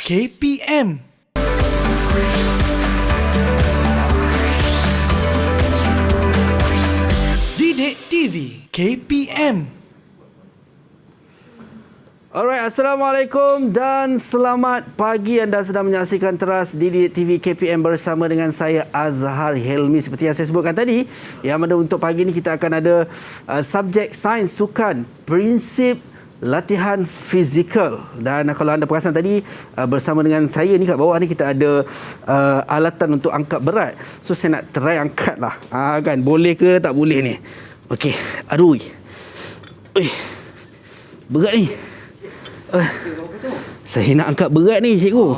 KPM. Didik TV KPM. Alright, Assalamualaikum dan selamat pagi. Anda sedang menyaksikan teras Didik TV KPM bersama dengan saya Azhar Helmi. Seperti yang saya sebutkan tadi, yang mana untuk pagi ini kita akan ada subjek sains sukan, prinsip latihan fizikal. Dan kalau anda perasan tadi, bersama dengan saya ni kat bawah ni kita ada alatan untuk angkat berat. So saya nak try angkat lah. Kan boleh ke tak boleh ni. Okey, aduh. Berat ni. Saya nak angkat berat ni, cikgu.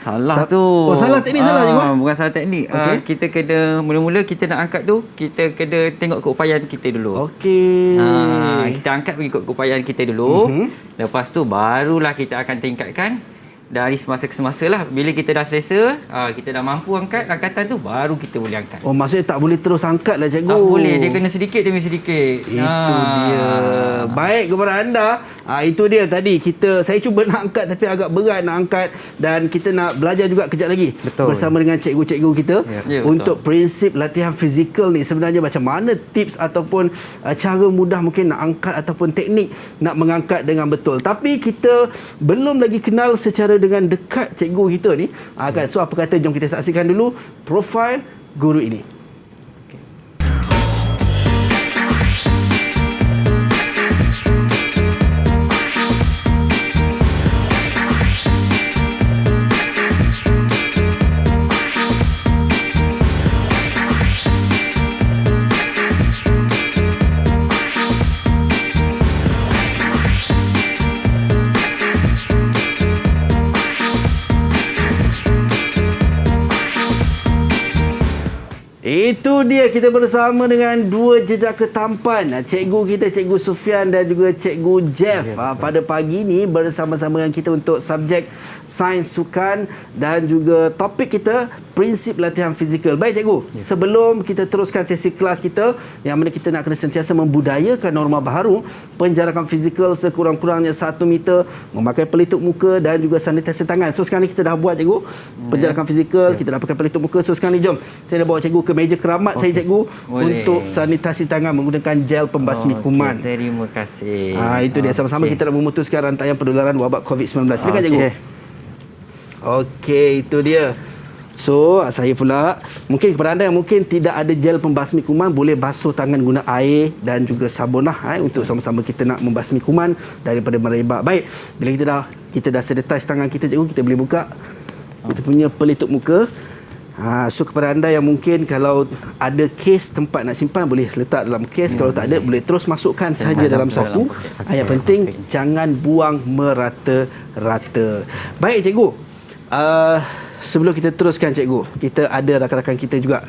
Salah tu. Salah teknik, salah cikgu. Bukan salah teknik. Okay. Kita kena, mula-mula kita nak angkat tu, kita kena tengok keupayaan kita dulu. Okey. Kita angkat mengikut keupayaan kita dulu. Lepas tu barulah kita akan tingkatkan dari semasa ke semasa lah. Bila kita dah selesa, kita dah mampu angkat angkatan tu, baru kita boleh angkat. Oh, maksudnya tak boleh terus angkat lah, cikgu. Tak boleh, dia kena sedikit demi sedikit. Itu dia. Baik kepada anda. Itu dia tadi saya cuba nak angkat tapi agak berat nak angkat, dan kita nak belajar juga kejap lagi. Betul. Bersama dengan cikgu-cikgu kita Ya, untuk prinsip latihan fizikal ni sebenarnya macam mana tips ataupun cara mudah mungkin nak angkat ataupun teknik nak mengangkat dengan betul. Tapi kita belum lagi kenal secara dengan dekat cikgu kita ni. Kan? So apa kata jom kita saksikan dulu profil guru ini. Itu dia, kita bersama dengan dua jejaka tampan. Cikgu kita, Cikgu Sufian dan juga Cikgu Jeff. Pada pagi ini bersama-sama dengan kita untuk subjek sains sukan dan juga topik kita prinsip latihan fizikal. Baik cikgu, sebelum kita teruskan sesi kelas kita, yang mana kita nak kena sentiasa membudayakan norma baharu penjarakan fizikal sekurang-kurangnya 1 meter, memakai pelitup muka dan juga sanitasi tangan. So sekarang ni kita dah buat cikgu penjarakan fizikal, kita dah pakai pelitup muka. So sekarang ni jom saya dah bawa cikgu ke meja keramat saya cikgu. Boleh. Untuk sanitasi tangan menggunakan gel pembasmi kuman. Terima kasih. Itu dia, sama-sama kita nak memutuskan rantaian penularan wabak COVID-19. Silakan cikgu. Okey, itu dia. So, saya pula, mungkin kepada anda yang mungkin tidak ada gel pembasmi kuman, boleh basuh tangan guna air dan juga sabun lah, untuk sama-sama kita nak membasmi kuman daripada merebak. Baik, bila kita dah sanitize tangan kita cikgu, kita boleh buka kita punya pelitup muka. So kepada anda yang mungkin kalau ada kes tempat nak simpan, boleh letak dalam kes. Kalau tak ada, boleh terus masukkan saja dalam sapu. Yang penting jangan buang merata-rata. Baik cikgu, sebelum kita teruskan cikgu, kita ada rakan-rakan kita juga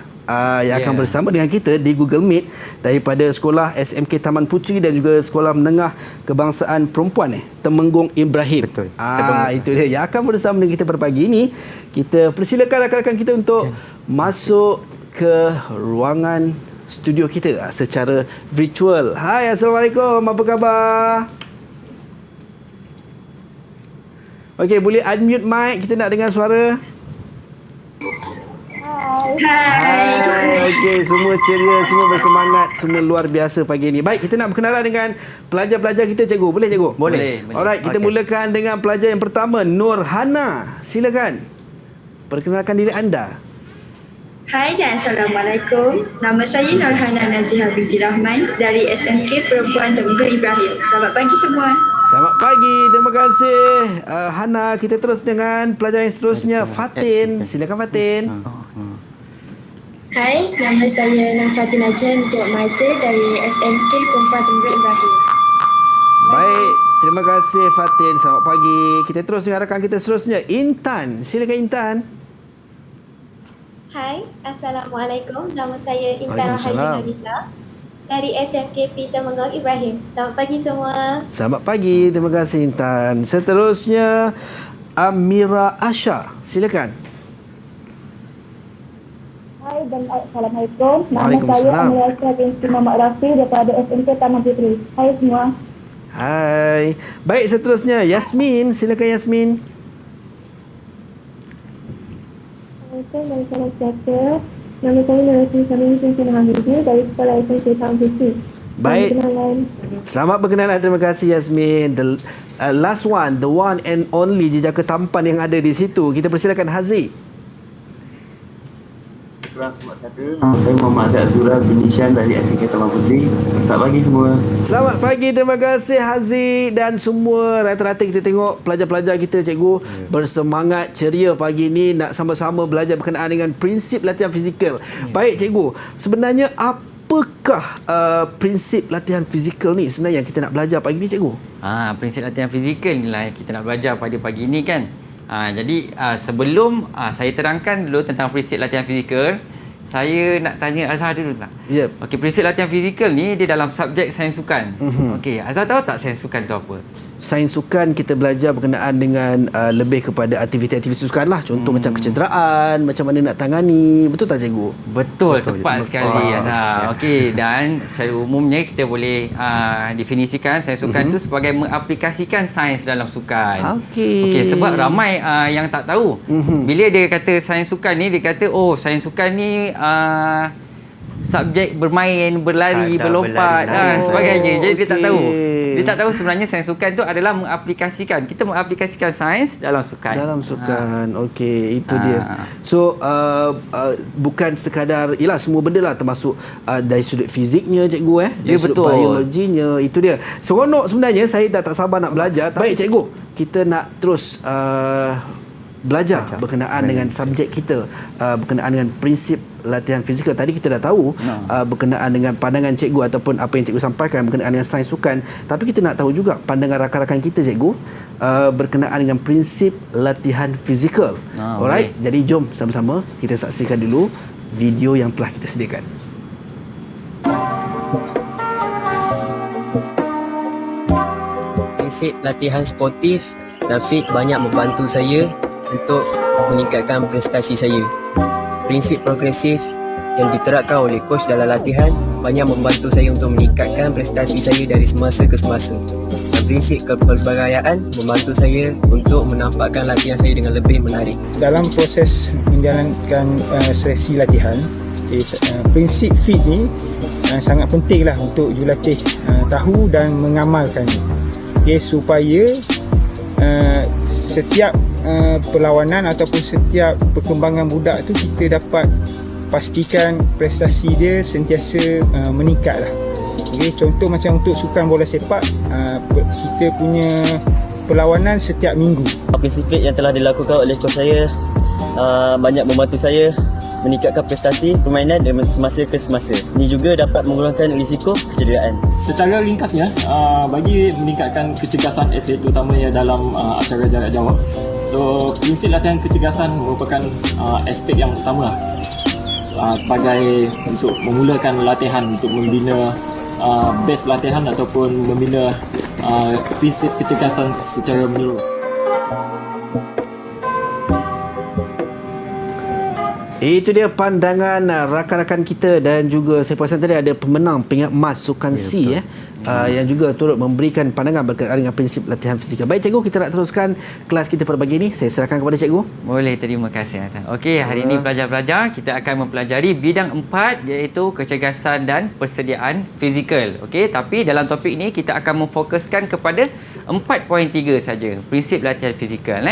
yang akan bersama dengan kita di Google Meet daripada sekolah SMK Taman Puteri dan juga Sekolah Menengah Kebangsaan Perempuan Temenggung Ibrahim. Betul. Itu dia yang akan bersama dengan kita pada pagi ini. Kita persilakan rakan-rakan kita untuk masuk ke ruangan studio kita secara virtual. Hai, Assalamualaikum. Apa khabar? Okey, boleh unmute mic, kita nak dengar suara. Hai. Okey, semua ceria, semua bersemangat, semua luar biasa pagi ini. Baik, kita nak berkenalan dengan pelajar-pelajar kita cikgu. Boleh cikgu? Boleh. Alright, kita mulakan dengan pelajar yang pertama, Nurhana. Silakan. Perkenalkan diri anda. Hai dan Assalamualaikum. Nama saya Nurhana Nazihah binti Rahman dari SMK Perempuan Temenggung Ibrahim. Selamat pagi semua. Selamat pagi, terima kasih Hana. Kita terus dengan pelajar yang seterusnya, Fatin. Silakan Fatin. Hai, nama saya Nafatin Najam binti Maizah dari SMK Perempuan Temenggung Ibrahim. Baik, terima kasih Fatin. Selamat pagi. Kita terus dengan rakan kita seterusnya, Intan. Silakan Intan. Hai, Assalamualaikum. Nama saya Intan Waalaikumsalam. Rahayun Nabila dari SMK Temenggung Ibrahim. Selamat pagi semua. Selamat pagi, terima kasih Intan. Seterusnya, Amira Asha. Silakan. Hai dan Assalamualaikum. Nama Waalaikumsalam. saya Amira Asha binti Muhammad Rafi daripada SMK Taman Puteri. Hai semua. Hai. Baik, seterusnya Yasmin. Silakan Yasmin. Assalamualaikum dan salam sejahtera. Nama saya Narasi Samini Sintin Hamidia dari Sekolah SMK Tahun Suci. Baik. Selamat berkenalan. Terima kasih Yasmin. The last one, the one and only jejaka tampan yang ada di situ. Kita persilakan Haziq. Nama saya Muhammad Azura bin Ishan dari SMK Taman Puteri. Selamat pagi semua. Selamat pagi, terima kasih Haziq dan semua. Rata-rata kita tengok pelajar-pelajar kita, cikgu, bersemangat ceria pagi ni nak sama-sama belajar berkenaan dengan prinsip latihan fizikal. Baik cikgu, sebenarnya apakah prinsip latihan fizikal ni sebenarnya yang kita nak belajar pagi ni, cikgu? Prinsip latihan fizikal ni lah yang kita nak belajar pada pagi ni kan. Jadi sebelum saya terangkan dulu tentang prinsip latihan fizikal, saya nak tanya Azhar dulu tak? Yep. Okey, prinsip latihan fizikal ni dia dalam subjek sains sukan. Okey, Azhar tahu tak sains sukan tu apa? Sains sukan kita belajar berkenaan dengan lebih kepada aktiviti-aktiviti sukan lah. Contoh macam kecederaan, macam mana nak tangani. Betul tak cikgu? Betul, tepat sekali Azhar. Okey, dan secara umumnya kita boleh definisikan sains sukan tu sebagai mengaplikasikan sains dalam sukan. Okey, sebab ramai yang tak tahu. Bila dia kata sains sukan ni, dia kata sains sukan ni subjek bermain, berlari, berlompat dan sebagainya. Jadi dia tak tahu. Dia tak tahu sebenarnya sains sukan tu adalah mengaplikasikan. Kita mengaplikasikan sains dalam sukan. Dalam sukan. Okey, itu dia. So bukan sekadar semua benda lah, termasuk dari sudut fiziknya cikgu dari sudut biologinya. Itu dia. Seronok sebenarnya, saya dah tak sabar nak belajar. Baik cikgu, kita nak terus belajar berkenaan dengan subjek kita, berkenaan dengan prinsip latihan fizikal. Tadi kita dah tahu berkenaan dengan pandangan cikgu ataupun apa yang cikgu sampaikan berkenaan dengan sains sukan, tapi kita nak tahu juga pandangan rakan-rakan kita cikgu berkenaan dengan prinsip latihan fizikal. Alright, jadi jom sama-sama kita saksikan dulu video yang telah kita sediakan. Prinsip latihan sportif dan fit banyak membantu saya untuk meningkatkan prestasi saya. Prinsip progresif yang diterapkan oleh coach dalam latihan banyak membantu saya untuk meningkatkan prestasi saya dari semasa ke semasa. Dan prinsip kepelbagaian membantu saya untuk menampakkan latihan saya dengan lebih menarik. Dalam proses menjalankan sesi latihan, prinsip fit ni sangat pentinglah untuk jurulatih tahu dan mengamalkannya. Supaya setiap perlawanan ataupun setiap perkembangan budak tu kita dapat pastikan prestasi dia sentiasa meningkatlah. Contoh macam untuk sukan bola sepak, kita punya perlawanan setiap minggu. Prinsip fit yang telah dilakukan oleh coach saya banyak membantu saya meningkatkan prestasi permainan dari semasa ke semasa. Ini juga dapat mengurangkan risiko kecederaan. Secara ringkasnya, bagi meningkatkan kecergasan atlet terutamanya dalam acara jarak jauh. So, prinsip latihan kecergasan merupakan aspek yang utama sebagai untuk memulakan latihan untuk membina base latihan ataupun membina prinsip kecergasan secara menyeluruh. Itu dia pandangan rakan-rakan kita, dan juga saya perasan tadi ada pemenang pingat emas Sukan C yang juga turut memberikan pandangan berkaitan dengan prinsip latihan fizikal. Baik cikgu, kita nak teruskan kelas kita pada pagi ini. Saya serahkan kepada cikgu. Boleh, terima kasih. Okey, hari ini pelajar-pelajar kita akan mempelajari bidang 4 iaitu kecergasan dan persediaan fizikal. Okey, tapi dalam topik ini kita akan memfokuskan kepada 4.3 saja, prinsip latihan fizikal.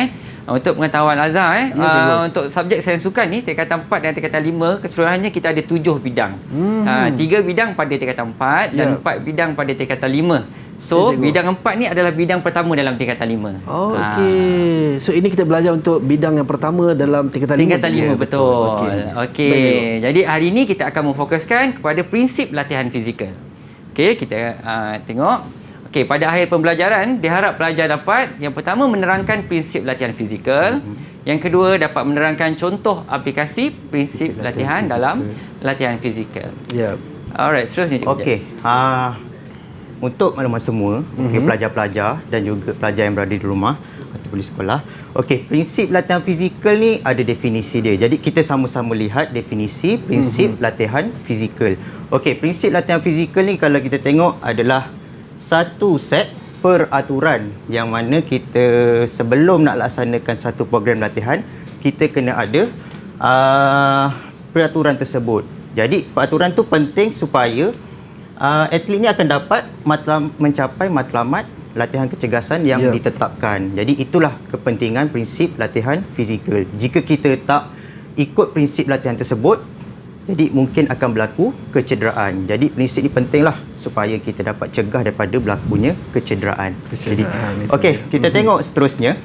Untuk pengetahuan Azhar, untuk subjek sains sukan ni tingkatan 4 dan tingkatan 5 keseluruhannya kita ada 7 bidang. 3 bidang pada tingkatan 4 dan 4 bidang pada tingkatan 5. So bidang 4 ni adalah bidang pertama dalam tingkatan 5. Okey. So ini kita belajar untuk bidang yang pertama dalam tingkatan 5. Tingkatan 5 betul. Okey. Jadi hari ini kita akan memfokuskan kepada prinsip latihan fizikal. Okey, kita tengok. Okey, pada akhir pembelajaran, diharap pelajar dapat yang pertama menerangkan prinsip latihan fizikal, yang kedua dapat menerangkan contoh aplikasi prinsip latihan dalam latihan fizikal. Alright, seterusnya. Okey. Untuk maklumat semua, pelajar-pelajar dan juga pelajar yang berada di rumah ataupun di sekolah. Okey, prinsip latihan fizikal ni ada definisi dia. Jadi kita sama-sama lihat definisi prinsip latihan fizikal. Okey, prinsip latihan fizikal ni kalau kita tengok adalah satu set peraturan yang mana kita sebelum nak laksanakan satu program latihan, kita kena ada peraturan tersebut. Jadi peraturan tu penting supaya atlet ni akan dapat mencapai matlamat latihan kecergasan yang ditetapkan. Jadi itulah kepentingan prinsip latihan fizikal. Jika kita tak ikut prinsip latihan tersebut, jadi mungkin akan berlaku kecederaan. Jadi prinsip ni pentinglah supaya kita dapat cegah daripada berlakunya kecederaan. Jadi okey, kita tengok seterusnya.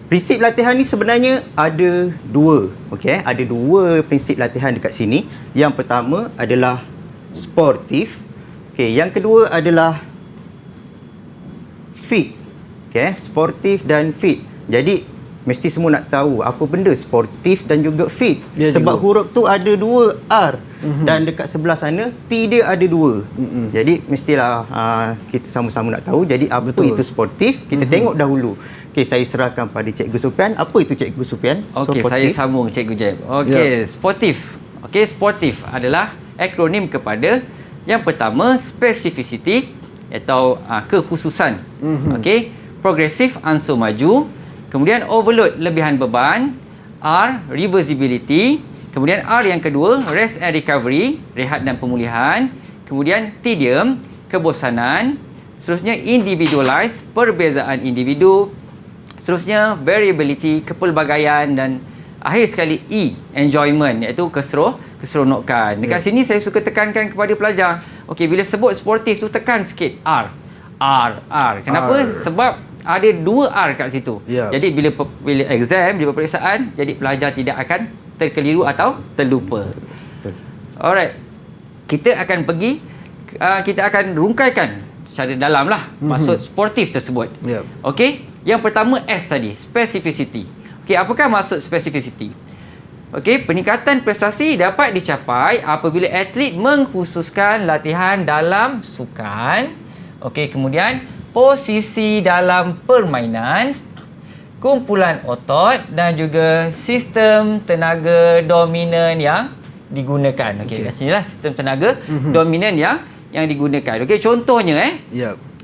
Prinsip latihan ni sebenarnya ada dua. Okey, ada dua prinsip latihan dekat sini. Yang pertama adalah sportif. Okey, yang kedua adalah fit. Okey, sportif dan fit. Jadi mesti semua nak tahu apa benda sportif dan juga fit. Sebab huruf tu ada dua R dan dekat sebelah sana T dia ada dua. Jadi mestilah kita sama-sama nak tahu. Jadi apa itu sportif? Kita tengok dahulu. Okey, saya serahkan pada Cikgu Sufian. Apa itu Cikgu Sufian? Okey, saya sambung Cikgu Jeb. Okey, sportif. Okey, sportif adalah akronim kepada yang pertama specificity atau kekhususan. Okey, progresif ansur maju, kemudian overload lebihan beban, R reversibility, kemudian R yang kedua rest and recovery, rehat dan pemulihan, kemudian tedium kebosanan, seterusnya individualize perbezaan individu, seterusnya variability kepelbagaian dan akhir sekali E enjoyment iaitu keseronokan. Dekat sini saya suka tekankan kepada pelajar. Okey, bila sebut sportif tu tekan sikit R. Kenapa? Sebab ada dua R kat situ. Jadi bila exam, bila peperiksaan, jadi pelajar tidak akan terkeliru atau terlupa. Alright. Kita akan rungkaikan secara dalam lah maksud sportif tersebut. Okey, yang pertama S tadi, specificity. Okey, apakah maksud specificity? Okey, peningkatan prestasi dapat dicapai apabila atlet mengkhususkan latihan dalam sukan. Okey, kemudian posisi dalam permainan, kumpulan otot dan juga sistem tenaga dominan yang digunakan. Okey, kat sinilah sistem tenaga dominan yang digunakan. Okey, contohnya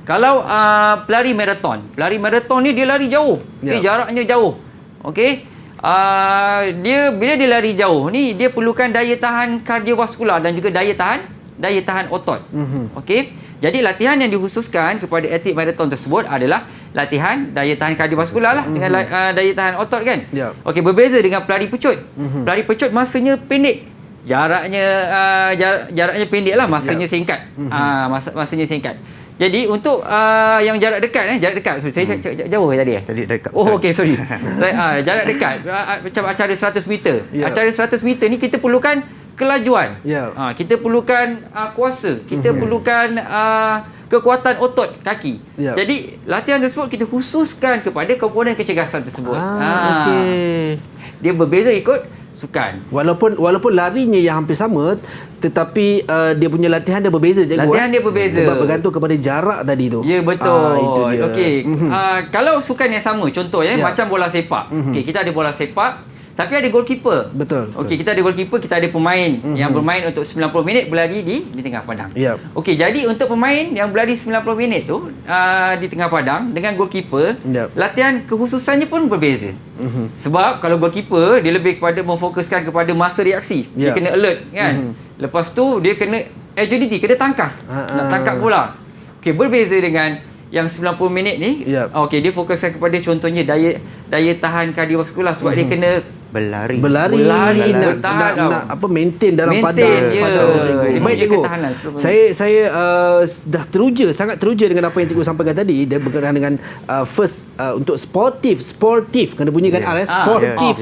kalau pelari maraton ni dia lari jauh. Okey, jaraknya jauh. Okey. Bila dia lari jauh ni dia perlukan daya tahan kardiovaskular dan juga daya tahan otot. Okey. Jadi latihan yang dikhususkan kepada atlet maraton tersebut adalah latihan daya tahan kardiovaskular lah dengan daya tahan otot kan. Okey, berbeza dengan pelari pecut. Pelari pecut masanya pendek. Jaraknya pendek lah, masanya singkat. Masanya singkat. Jadi untuk yang jarak dekat saya cakap jauh tadi Tadi dekat. Oh okey, sorry. Saya jarak dekat macam acara 100 meter. Acara 100 meter ni kita perlukan kelajuan. Kita perlukan kuasa, kita perlukan kekuatan otot kaki. Jadi latihan tersebut kita khususkan kepada komponen kecergasan tersebut. Okey. Dia berbeza ikut sukan. Walaupun larinya yang hampir sama, tetapi dia punya latihan dia berbeza, Cikgu. Latihan dia berbeza. Sebab bergantung kepada jarak tadi tu. Ya, betul. Itu dia. Okey. Kalau sukan yang sama, contoh macam bola sepak. Okey, kita ada bola sepak, tapi ada goalkeeper. Betul. Okey, kita ada goalkeeper, kita ada pemain yang bermain untuk 90 minit berlari di tengah padang. Okey, jadi untuk pemain yang berlari 90 minit tu di tengah padang dengan goalkeeper, latihan kekhususannya pun berbeza. Sebab kalau goalkeeper dia lebih kepada memfokuskan kepada masa reaksi. Dia kena alert kan. Lepas tu dia kena agility, kena tangkas. Nak tangkap bola. Okey, berbeza dengan yang 90 minit ni. Okey, dia fokuskan kepada contohnya daya tahan kardiovaskular sebab dia kena berlari nak maintain dalam padang tu, Cikgu. Baik, Cikgu. Saya dah sangat teruja dengan apa yang Cikgu sampaikan tadi. Dia berkenaan dengan first untuk sportif kena bunyikan R, sportif.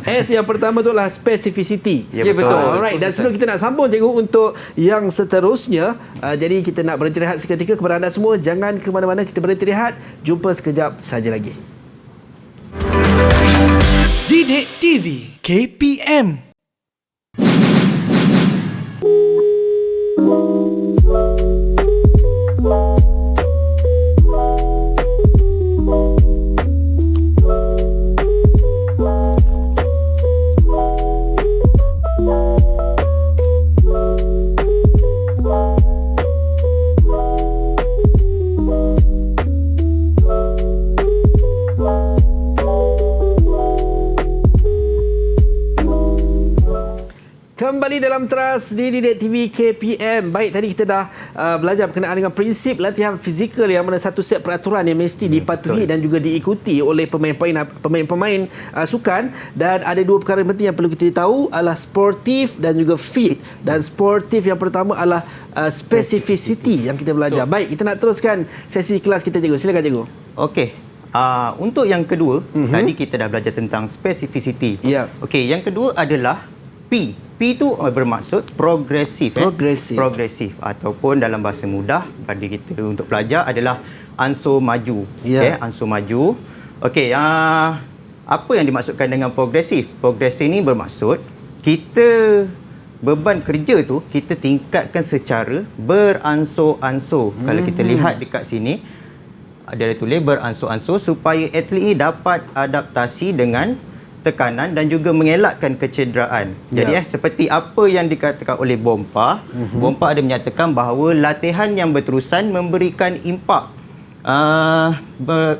S yang pertama tu adalah specificity. Betul. Alright, dan sebelum kita nak sambung, Cikgu, untuk yang seterusnya, jadi kita nak berhenti rehat seketika. Kepada anda semua, jangan ke mana-mana, kita berhenti rehat. Jumpa sekejap saja lagi. Didik TV KPM. kembali dalam Teras di Didik TV KPM. Baik, tadi kita dah belajar berkenaan dengan prinsip latihan fizikal yang mana satu set peraturan yang mesti dipatuhi dan juga diikuti oleh pemain-pemain sukan, dan ada dua perkara penting yang perlu kita tahu adalah sportif dan juga fit. Dan sportif yang pertama adalah specificity yang kita belajar. Baik, kita nak teruskan sesi kelas kita, cikgu. Silakan, cikgu. Okey. Untuk yang kedua, tadi kita dah belajar tentang specificity. Okey, yang kedua adalah P. P tu bermaksud progresif. Progresif ataupun dalam bahasa mudah bagi kita untuk pelajar adalah ansur maju. Ansur maju. Okey, apa yang dimaksudkan dengan progresif? Progresif ni bermaksud kita beban kerja tu kita tingkatkan secara beransur-ansur. Kalau kita lihat dekat sini ada tulis beransur-ansur supaya atlet ni dapat adaptasi dengan tekanan dan juga mengelakkan kecederaan. Jadi seperti apa yang dikatakan oleh Bompa, Bompa ada menyatakan bahawa latihan yang berterusan memberikan impak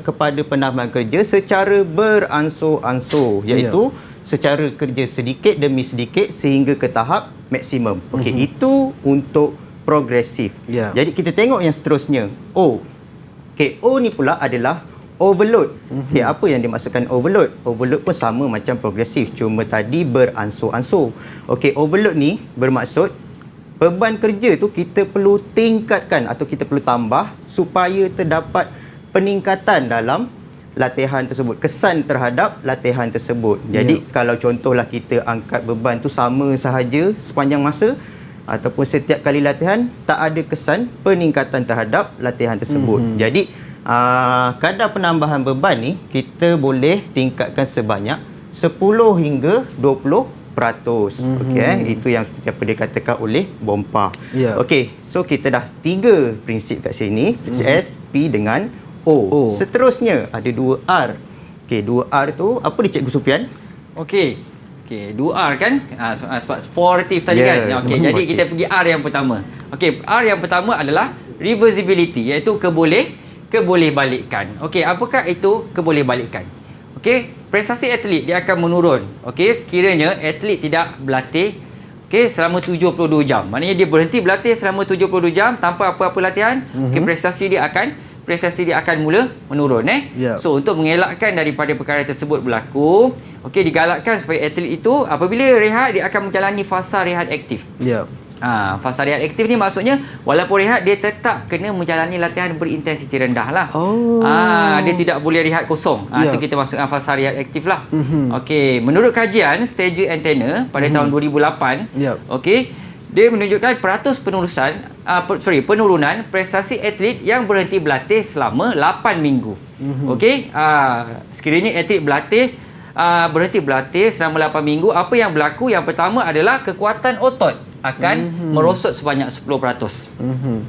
kepada penambahan kerja secara beransur-ansur, iaitu secara kerja sedikit demi sedikit sehingga ke tahap maksimum. Okey, itu untuk progresif. Jadi kita tengok yang seterusnya, O. Okey, O ni pula adalah overload. Okay, apa yang dimaksudkan overload? Overload pun sama macam progresif, cuma tadi beransur-ansur. Okey, overload ni bermaksud beban kerja tu kita perlu tingkatkan atau kita perlu tambah supaya terdapat peningkatan dalam latihan tersebut, kesan terhadap latihan tersebut. Jadi kalau contohlah kita angkat beban tu sama sahaja sepanjang masa ataupun setiap kali latihan, tak ada kesan peningkatan terhadap latihan tersebut. Jadi kadar penambahan beban ni kita boleh tingkatkan sebanyak 10 hingga 20%. Itu yang seperti apa dikatakan oleh Bompa. Okey, so kita dah 3 prinsip kat sini, S, P dengan O. Seterusnya ada 2R. Okey, 2R tu apa dia, Cikgu Sufian? Okey, 2R kan? Sebab sportif tadi kan. Okey, jadi kita pergi R yang pertama. Okey, R yang pertama adalah reversibility, iaitu kebolehbalikan. Okey, apakah itu kebolehbalikan? Okey, prestasi atlet dia akan menurun. Okey, sekiranya atlet tidak berlatih selama 72 jam. Maknanya dia berhenti berlatih selama 72 jam tanpa apa-apa latihan, okey, prestasi dia akan mula menurun So untuk mengelakkan daripada perkara tersebut berlaku, okey, digalakkan supaya atlet itu apabila rehat dia akan menjalani fasa rehat aktif. Fasa rehat aktif ni maksudnya walaupun rehat dia tetap kena menjalani latihan berintensiti rendah lah. Dia tidak boleh rehat kosong. Itu kita maksudkan fasa rehat aktif lah. Okey, menurut kajian Stage and Tanner pada tahun 2008, okey, dia menunjukkan penurunan prestasi atlet yang berhenti berlatih selama 8 minggu. Okey, sekiranya atlet berhenti berlatih selama 8 minggu, apa yang berlaku? Yang pertama adalah kekuatan otot akan merosot sebanyak 10%.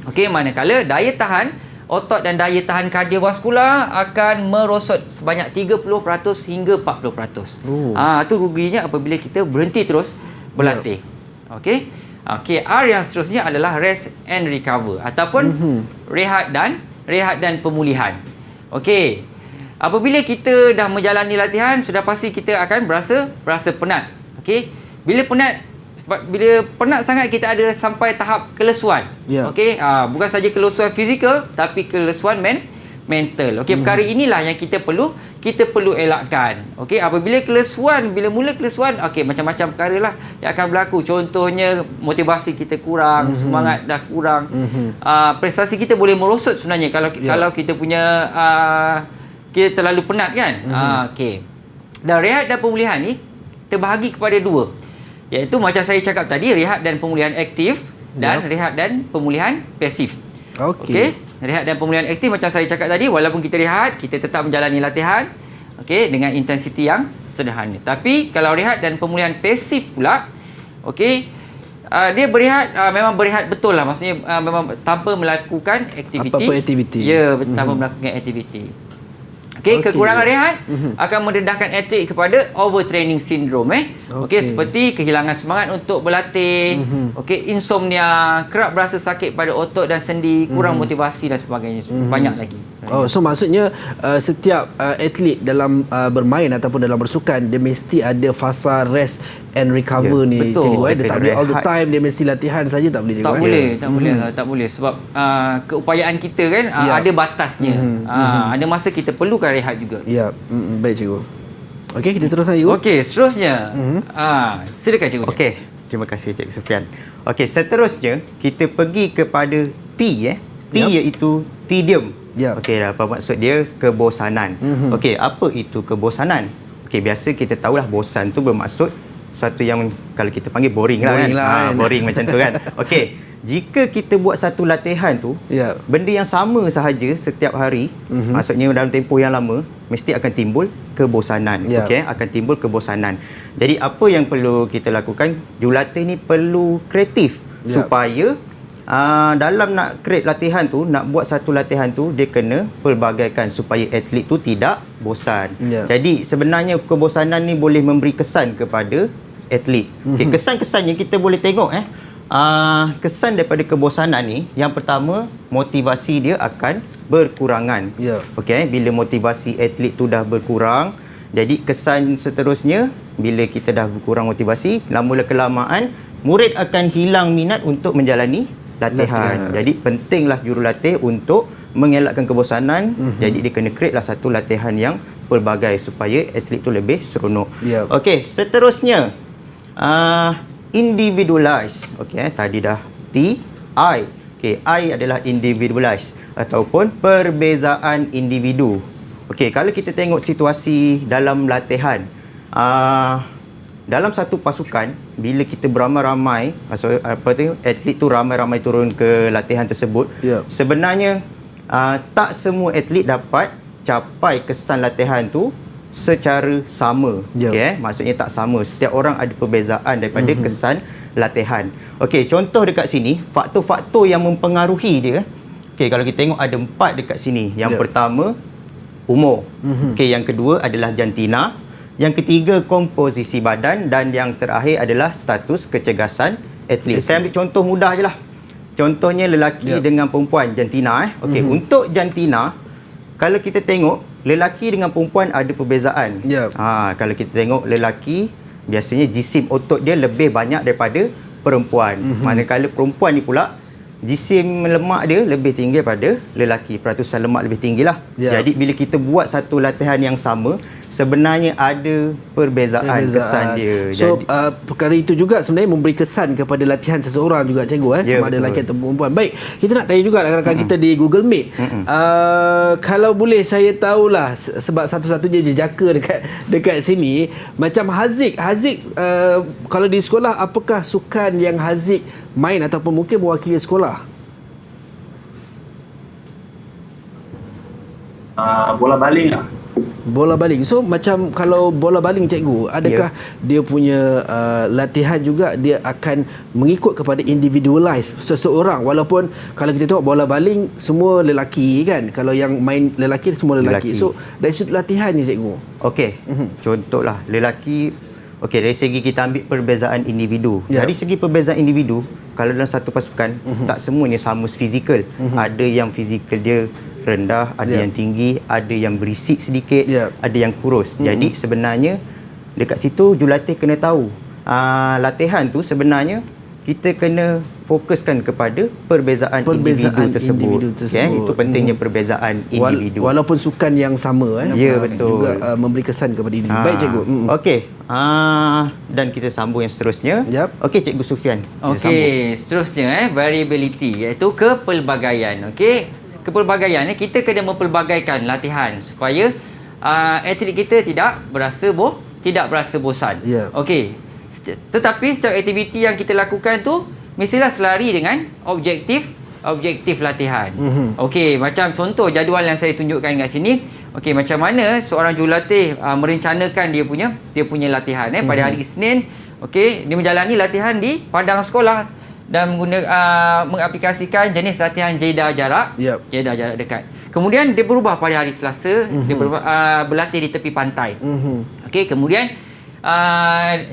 Okey, manakala daya tahan otot dan daya tahan kardiovaskular akan merosot sebanyak 30% hingga 40%. Itu ruginya apabila kita berhenti terus berlatih. Okey. Okey, R yang seterusnya adalah rest and recover ataupun rehat dan pemulihan. Okey. Apabila kita dah menjalani latihan, sudah pasti kita akan berasa penat. Okey. Bila penat sangat, kita ada sampai tahap kelesuan. Okey, bukan saja kelesuan fizikal tapi kelesuan mental. Okey, perkara inilah yang kita perlu elakkan. Okey, bila mula kelesuan, okey, macam-macam perkara lah yang akan berlaku. Contohnya motivasi kita kurang, semangat dah kurang. Prestasi kita boleh merosot sebenarnya kalau kita punya kita terlalu penat kan. Okey. Dan rehat dan pemulihan ni terbahagi kepada 2. Iaitu macam saya cakap tadi, rehat dan pemulihan aktif dan rehat dan pemulihan pasif. Okey. Rehat dan pemulihan aktif macam saya cakap tadi, walaupun kita rehat, kita tetap menjalani latihan, okey, dengan intensiti yang sederhana. Tapi kalau rehat dan pemulihan pasif pula, okey, dia berehat, memang berehat betul lah. Maksudnya memang tanpa melakukan aktiviti. Apa-apa aktiviti. Tanpa melakukan aktiviti. Okey, kekurangan rehat akan mendedahkan atlet kepada overtraining syndrome Okey, seperti kehilangan semangat untuk berlatih, okey, insomnia, kerap berasa sakit pada otot dan sendi, kurang motivasi dan sebagainya. Banyak lagi. Oh, so maksudnya setiap atlet dalam bermain ataupun dalam bersukan dia mesti ada fasa rest and recover ni. Betul. Cikgu, dia tak boleh all the rehat. time dia mesti latihan saja, tak boleh. Tak boleh, tak boleh sebab keupayaan kita kan ada batasnya. Ada masa kita perlukan rehat juga. Ya, baik cikgu. Okey, kita teruskan cikgu. Okey, seterusnya. Silakan cikgu. Okey, terima kasih Cikgu Sufian. Okey, seterusnya kita pergi kepada T T iaitu tedium. Okey, apa maksud dia? Kebosanan. Okey, apa itu kebosanan? Okey, biasa kita tahulah bosan tu bermaksud satu yang kalau kita panggil boring lah kan. Boring macam tu kan. Okey, jika kita buat satu latihan tu, benda yang sama sahaja setiap hari, maksudnya dalam tempoh yang lama, mesti akan timbul kebosanan. Okey, akan timbul kebosanan. Jadi apa yang perlu kita lakukan? Jurulatih ni perlu kreatif supaya dalam nak create latihan tu, nak buat satu latihan tu, dia kena pelbagaikan supaya atlet tu tidak bosan. Jadi sebenarnya kebosanan ni boleh memberi kesan kepada atlet. Okay, kesan-kesan yang kita boleh tengok kesan daripada kebosanan ni, yang pertama, motivasi dia akan berkurangan. Okey, bila motivasi atlet tu dah berkurang, jadi kesan seterusnya, bila kita dah berkurang motivasi, lama kelamaan murid akan hilang minat untuk menjalani latihan. Jadi pentinglah jurulatih untuk mengelakkan kebosanan. Jadi dia kena create lah satu latihan yang pelbagai supaya atlet tu lebih seronok. Okey, seterusnya individualize. Okey, tadi dah T, I. Okey, I adalah individualize ataupun perbezaan individu. Okey, kalau kita tengok situasi dalam latihan, dalam satu pasukan, bila kita beramai-ramai, atlet tu ramai-ramai turun ke latihan tersebut, sebenarnya tak semua atlet dapat capai kesan latihan tu secara sama. Maksudnya tak sama. Setiap orang ada perbezaan daripada kesan latihan. Okey, contoh dekat sini, faktor-faktor yang mempengaruhi dia. Okey, kalau kita tengok ada 4 dekat sini. Yang pertama, umur. Okey, yang kedua adalah jantina. Yang ketiga, komposisi badan. Dan yang terakhir adalah status kecergasan atlet. Saya ambil contoh mudah je lah. Contohnya lelaki dengan perempuan, jantina. Okey, untuk jantina, kalau kita tengok, lelaki dengan perempuan ada perbezaan. Kalau kita tengok lelaki, biasanya jisim otot dia lebih banyak daripada perempuan. Manakala perempuan ni pula, jisim lemak dia lebih tinggi daripada lelaki. Peratusan lemak lebih tinggi lah. Jadi bila kita buat satu latihan yang sama, sebenarnya ada perbezaan kesan dia. So perkara itu juga sebenarnya memberi kesan kepada latihan seseorang juga cikgu sama ada lelaki atau perempuan. Baik, kita nak tanya juga rakan-rakan kita di Google Meet. Kalau boleh saya tahulah, sebab satu-satunya jejaka dekat sini, macam Haziq kalau di sekolah, apakah sukan yang Haziq main ataupun mungkin mewakili sekolah? Bola baling lah. Bola baling. So macam kalau bola baling cikgu, adakah dia punya latihan juga dia akan mengikut kepada individualize seseorang, walaupun kalau kita tengok bola baling semua lelaki kan, kalau yang main lelaki semua lelaki. So dari sudut latihan ni cikgu. Okey. Contohlah lelaki, okey, dari segi kita ambil perbezaan individu. Dari segi perbezaan individu, kalau dalam satu pasukan tak semuanya sama fizikal. Ada yang fizikal dia rendah, ada yang tinggi, ada yang berisik sedikit, ada yang kurus. Jadi sebenarnya dekat situ jurulatih kena tahu latihan tu sebenarnya kita kena fokuskan kepada perbezaan individu tersebut. Itu pentingnya perbezaan individu. Walaupun sukan yang sama ya, betul. Juga memberi kesan kepada individu. Baik cikgu. Okey. Dan kita sambung yang seterusnya. Okey, Cikgu Sufian. Okey, seterusnya variability, iaitu kepelbagaian. Okey. Kepelbagaian ni, kita kena mempelbagaikan latihan supaya atlet kita tidak berasa bosan. Okey. Tetapi setiap aktiviti yang kita lakukan tu mestilah selari dengan objektif latihan. Okey, macam contoh jadual yang saya tunjukkan kat sini. Okey, macam mana seorang jurulatih merencanakan dia punya latihan pada hari Isnin. Okey, dia menjalani latihan di padang sekolah dan mengaplikasikan jenis latihan jeda jarak dekat. Kemudian dia berubah pada hari Selasa, dia berlatih di tepi pantai. Okey, kemudian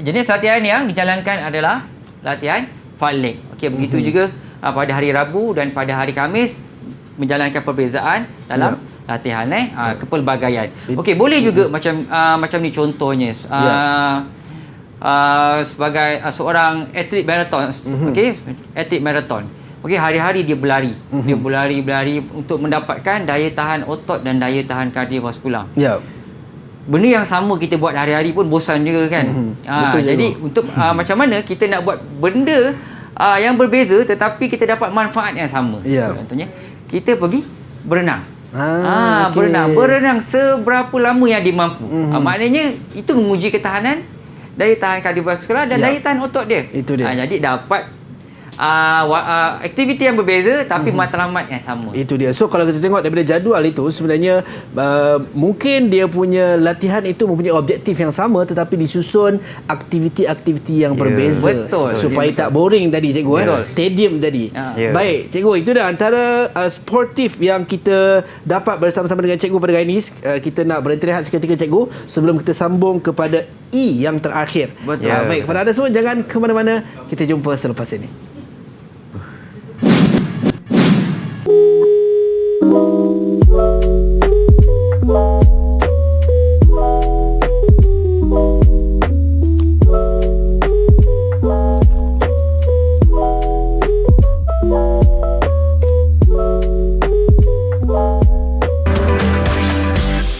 jenis latihan yang dijalankan adalah latihan fartlek. Okey, begitu juga pada hari Rabu dan pada hari Khamis menjalankan perbezaan dalam latihan kepelbagaian. Okey, boleh juga macam ni contohnya. Sebagai seorang atlet maraton, okey, atlet maraton. Okey, hari-hari dia berlari. Dia berlari untuk mendapatkan daya tahan otot dan daya tahan kardiovaskular. Benda yang sama kita buat hari-hari pun bosan juga kan. Betul, jadi untuk macam mana kita nak buat benda yang berbeza tetapi kita dapat manfaat yang sama. Contohnya kita pergi berenang. Berenang seberapa lama yang dimampu. Maknanya itu menguji ketahanan, daya tahan kardiovaskular dan daya tahan otot dia. Itu dia. Jadi dapat aktiviti yang berbeza tapi matlamat yang sama. Itu dia. So kalau kita tengok daripada jadual itu sebenarnya mungkin dia punya latihan itu mempunyai objektif yang sama tetapi disusun aktiviti-aktiviti yang berbeza. Betul. Supaya tak boring tadi cikgu. Stadium tadi. Baik, cikgu, itu dah antara sportif yang kita dapat bersama-sama dengan cikgu pada hari ini. Kita nak berhenti rehat seketika cikgu sebelum kita sambung kepada E yang terakhir. Baik, kepada anda semua jangan ke mana-mana. Kita jumpa selepas ini.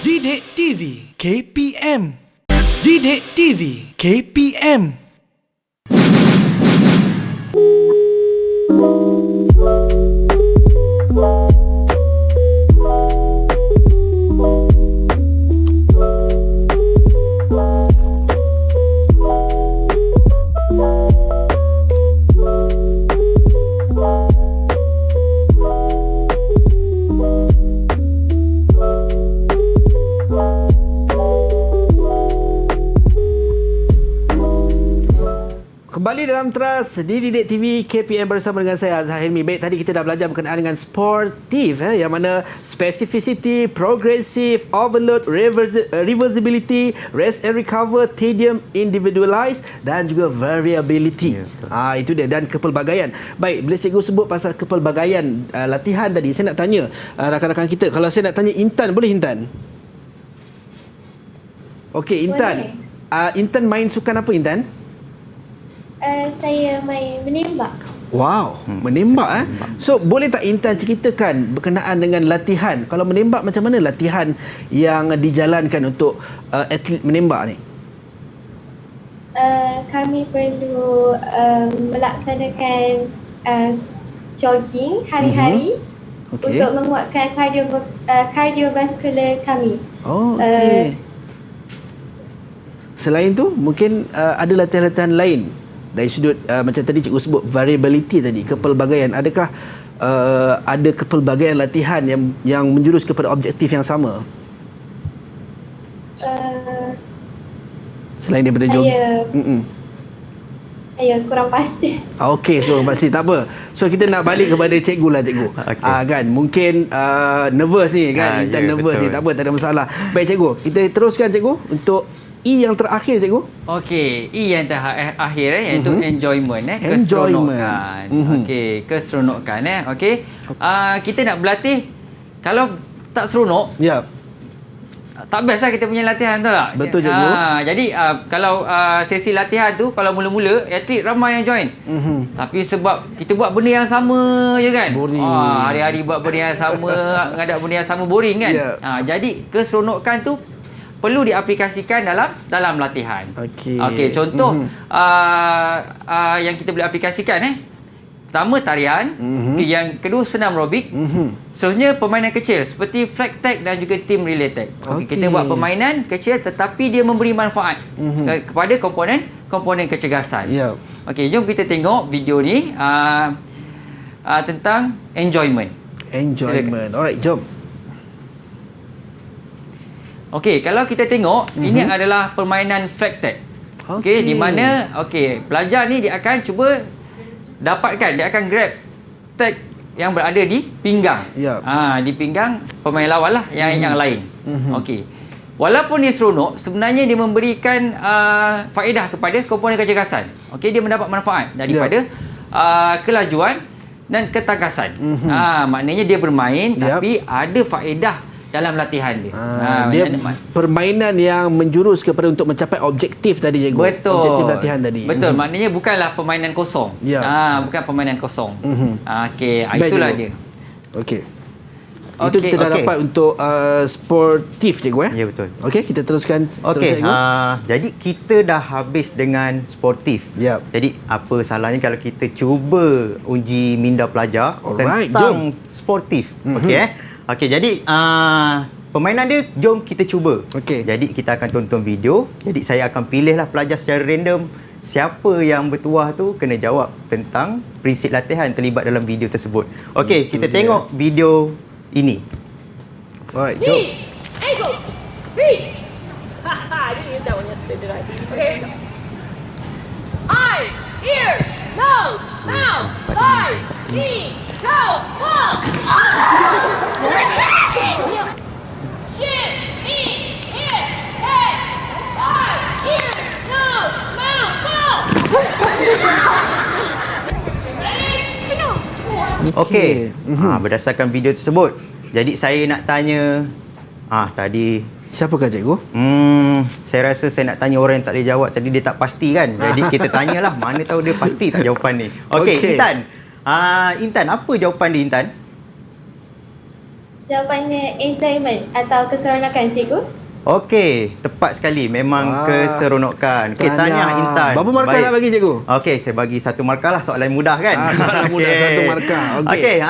Didik TV KPM. Didik TV KPM. Kembali dalam Teras di Didik TV KPM bersama dengan saya Azhar Hilmi. Baik, tadi kita dah belajar berkenaan dengan sportif yang mana specificity, progressive, overload, reversibility, rest and recover, tedium, individualized dan juga variability. Itu dia, dan kepelbagaian. Baik, bila cikgu sebut pasal kepelbagaian latihan tadi, saya nak tanya rakan-rakan kita, kalau saya nak tanya Intan, boleh Intan? Okey, Intan. Intan main sukan apa Intan? Saya main menembak. Wow, menembak So, boleh tak Intan ceritakan berkenaan dengan latihan? Kalau menembak, macam mana latihan yang dijalankan untuk atlet menembak ni? Kami perlu melaksanakan jogging hari-hari untuk menguatkan kardiovaskular kami. Selain tu, mungkin ada latihan-latihan lain dari sudut macam tadi cikgu sebut variability tadi, kepelbagaian. Adakah ada kepelbagaian latihan yang menjurus kepada objektif yang sama? Selain daripada jogging. Saya kurang pasti. Okey, so pasti tak apa. So kita nak balik kepada cikgu lah cikgu. Kan mungkin nervous ni kan, Intan nervous ni, tak apa, tak ada masalah. Baik cikgu, kita teruskan cikgu untuk E yang terakhir cikgu. Okey, E yang terakhir iaitu enjoyment, keseronokan. Okey, keseronokan okey. Kita nak berlatih, kalau tak seronok, tak best lah kita punya latihan, tahu tak? Betul cikgu. Jadi kalau sesi latihan tu, kalau mula-mula atlet ramai yang join. Tapi sebab kita buat benda yang sama je kan, boring. Hari-hari buat benda yang sama, ngadap benda yang sama, boring kan. Jadi keseronokan tu perlu diaplikasikan dalam latihan. Okey, contoh yang kita boleh aplikasikan pertama tarian, yang kedua senam aerobik, seterusnya permainan kecil seperti flag tag dan juga team relay tag. Kita buat permainan kecil tetapi dia memberi manfaat kepada komponen kecergasan. Okey, jom kita tengok video ni tentang enjoyment. Alright, jom. Okey, kalau kita tengok, ini adalah permainan flag tag. Okey, di mana pelajar ni dia akan cuba dapatkan, dia akan grab tag yang berada di pinggang. Ya. Di pinggang pemain lawan lah yang lain. Okey. Walaupun dia seronok, sebenarnya dia memberikan faedah kepada komponen kecergasan. Okey, dia mendapat manfaat daripada kelajuan dan ketangkasan. Maknanya dia bermain tapi ada faedah dalam latihan dia. Dia permainan yang menjurus kepada untuk mencapai objektif tadi cikgu. Betul. Objektif latihan tadi. Betul. Maknanya bukanlah permainan kosong. Bukan permainan kosong. Okey, itulah dia. Okey. Itu kita dah dapat untuk sportif cikgu Ya, betul. Okey, kita teruskan Okey, jadi kita dah habis dengan sportif. Jadi apa salahnya kalau kita cuba uji minda pelajar tentang sportif. Okey, jadi permainan dia jom kita cuba. Jadi kita akan tonton video. Jadi saya akan pilihlah pelajar secara random. Siapa yang bertuah tu kena jawab tentang prinsip latihan terlibat dalam video tersebut. Okey, kita tengok video ini. Alright, jom. Hey, go! Read! Haha, I didn't use that one yesterday, did I? Okay, here we go. Eye, ear, nose, mouth, eye, knee, toe, ball. Shin, knee, hip, head, eye, ear, nose, mouth, ball. Okey. Berdasarkan video tersebut, jadi saya nak tanya tadi siapakah cikgu? Saya rasa saya nak tanya orang yang tak boleh jawab tadi, dia tak pasti kan. Jadi kita tanyalah, mana tahu dia pasti tak jawapan ni. Okey, Intan. Intan, apa jawapan dia, Intan? Jawapannya enjoyment atau keseronokan, cikgu. Okey, tepat sekali. Memang keseronokan. Okey, tanya Intan. Berapa markah nak bagi cikgu? Okey, saya bagi 1 markah lah. Soalan mudah kan? Soalan mudah, 1 markah. Okey,